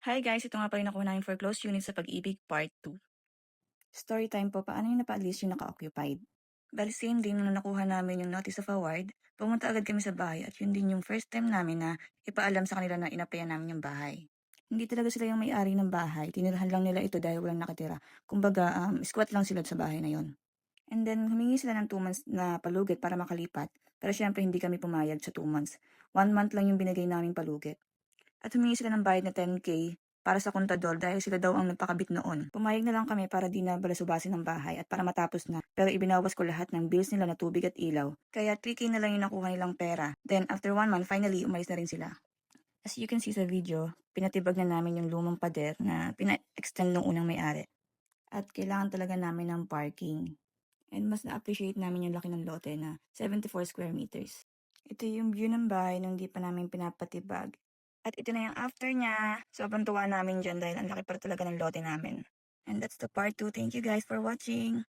Hi guys, ito nga pa rin ako namin for close unit sa Pag-ibig Part 2. Story time po, paano yung napa-list yung naka-occupied? Bali same din nung nakuha namin yung notice of award, pumunta agad kami sa bahay at yun din yung first time namin na ipaalam sa kanila na inaplayan namin yung bahay. Hindi talaga sila yung may-ari ng bahay, tinirahan lang nila ito dahil walang nakatira. Kumbaga, squat lang sila sa bahay na yon. And then, humingi sila ng 2 months na palugit para makalipat. Pero syempre, hindi kami pumayag sa 2 months. 1 month lang yung binigay naming palugit. At humingi sila ng bayad na 10K para sa kontador dahil sila daw ang nagpakabit noon. Pumayag na lang kami para di na balasubasin ng bahay at para matapos na. Pero ibinawas ko lahat ng bills nila na tubig at ilaw. Kaya 3K na lang yung nakuha nilang pera. Then after 1 month, finally, umalis na rin sila. As you can see sa video, pinatibag na namin yung lumang pader na pina-extend nung unang may-ari. At kailangan talaga namin ng parking. And mas na-appreciate namin yung laki ng lote na 74 square meters. Ito yung view ng bahay nung di pa namin pinapatibag. At ito na yung after niya. Sobrang tuwa namin dyan dahil ang laki pa talaga ng lote namin. And that's the part 2. Thank you guys for watching.